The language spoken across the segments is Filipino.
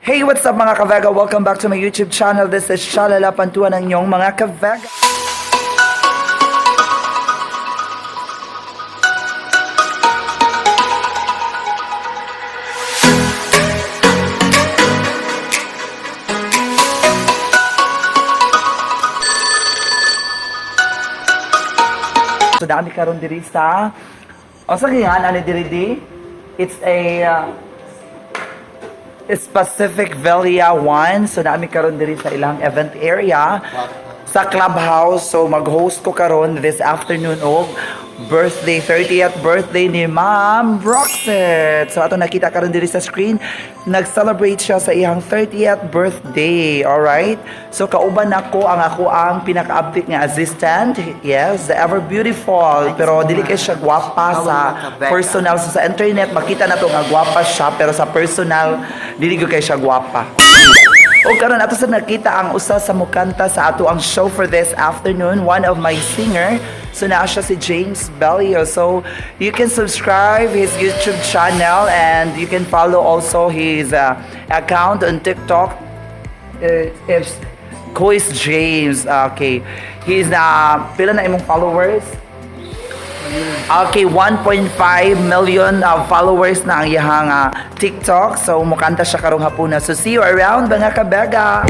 Hey, what's up mga kavega? Welcome back to my YouTube channel. This is Shalala Pantuan ng inyong mga kavega. So dami karon diri sa sa kihan ani diri di. It's a Pacific Villa 1. So naami karon diri sa ilang event area sa clubhouse. So mag-host ko karon this afternoon og 30th birthday ni Ma'am Roxette. So ato nakita karon diri sa screen, nag-celebrate siya sa iyang 30th birthday. Alright? So kauban ako ang pinaka-update nga assistant. Yes, the ever beautiful. Pero dili kay siya gwapa sa personal. So sa internet makita na to nga gwapa siya, pero sa personal dili ko kay siya gwapa. O karon ato sa nakita ang usa sa mukanta sa ato ang show for this afternoon, one of my singer. So naa siya si James Bellio. So you can subscribe his YouTube channel and you can follow also his account on TikTok. It's Kois James. Okay. He's pila na imong followers? Okay, 1.5 million followers na ang iyang TikTok. So, mukanta siya karong hapuna. So, see you around, mga kabega!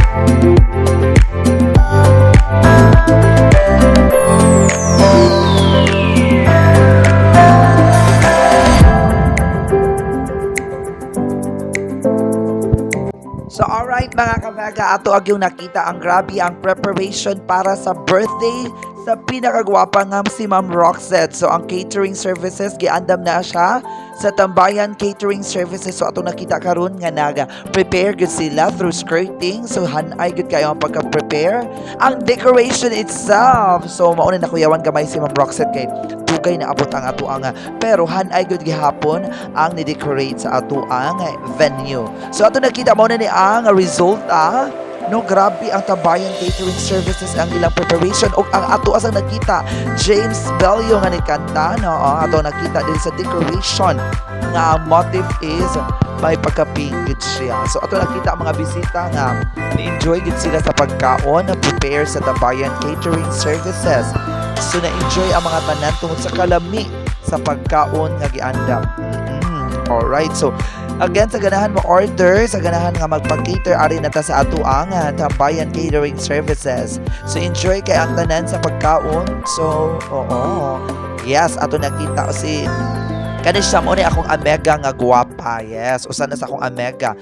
So, alright mga kabega, ato ag yung nakita ang grabe ang preparation para sa birthday sa pinakagwapa nga si Ma'am Roxette. So ang catering services giandam na siya sa Tambayan Catering Services. So ato nakita karon nga naga-prepare gud sila through skirting. So hanay gud kayo ang pagka-prepare. Ang decoration itself. So mao na nakuyawan gamay si Ma'am Roxette kay dugay na abot ang ato ang pero hanay gud gihapon ang ni-decorate sa ato ang venue. So ato nakita mao na ni ang resulta. No, grabe ang Tambayan Catering Services ang ilang preparation o ang ato asang nakita James Bellio nga ni kanta, no? Ato nakita din sa decoration nga ang motive is may pagka-pink gud siya. So ato nakita ang mga bisita nga ni-enjoy gud sila sa pagkaon na prepare sa Tambayan Catering Services. So na-enjoy ang mga tanan tungod sa kalami sa pagkaon nga giandam. Alright, so again, sa ganahan mo order, sa ganahan nga magpa-cater, ari na ta sa ato ang Tambayan Catering Services. So enjoy kay ang tanan sa pagkaon. So, oo. Yes, ato nakita si kanis siya mo ni akong amega nga guwapa. Yes, usa na sa akong amega.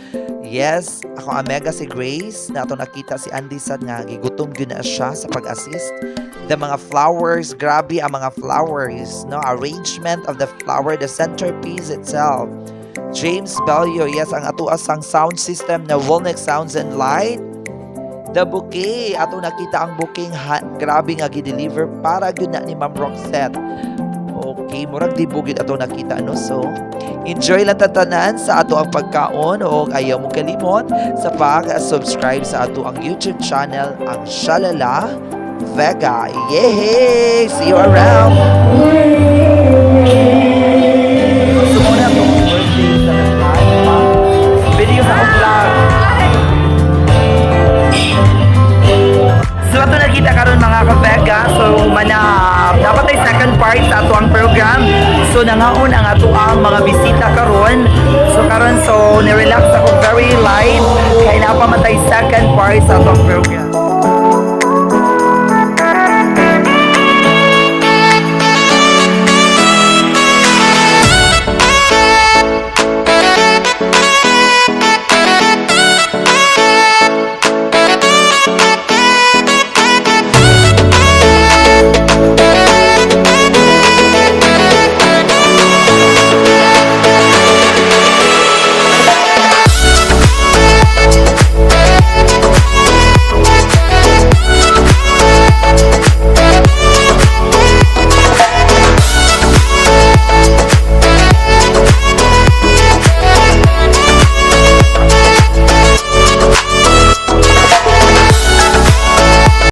Yes, akong amega si Grace. Na ato nakita si Andy sad nga gigutom gyud na siya sa pag-assist. The mga flowers, grabe ang mga flowers, no? Arrangement of the flower, the centerpiece itself. James Bellio, yes, ang ato asang sound system na Walnut Sounds and Light. The bouquet, ato nakita ang bouquet, grabe nga gi-deliver para gyud na ni Ma'am Roxette. Okay, murag dibugid ato nakita, no? So, enjoy lang tatanan sa ato ang pagkaon o ayaw mo kalimot sa pag-subscribe sa ato ang YouTube channel, ang Shalala Vega. Yay! See you around! So, muna itong birthday sa video sa akong vlog. So, ito nakita karon mga ka-Vega. So, dapat ay second part sa ato ang program. So, nangaon ang ato ang mga bisita karon. So, karon, so, nirelax ako very light. Kaya napamatay second part sa ato ang program.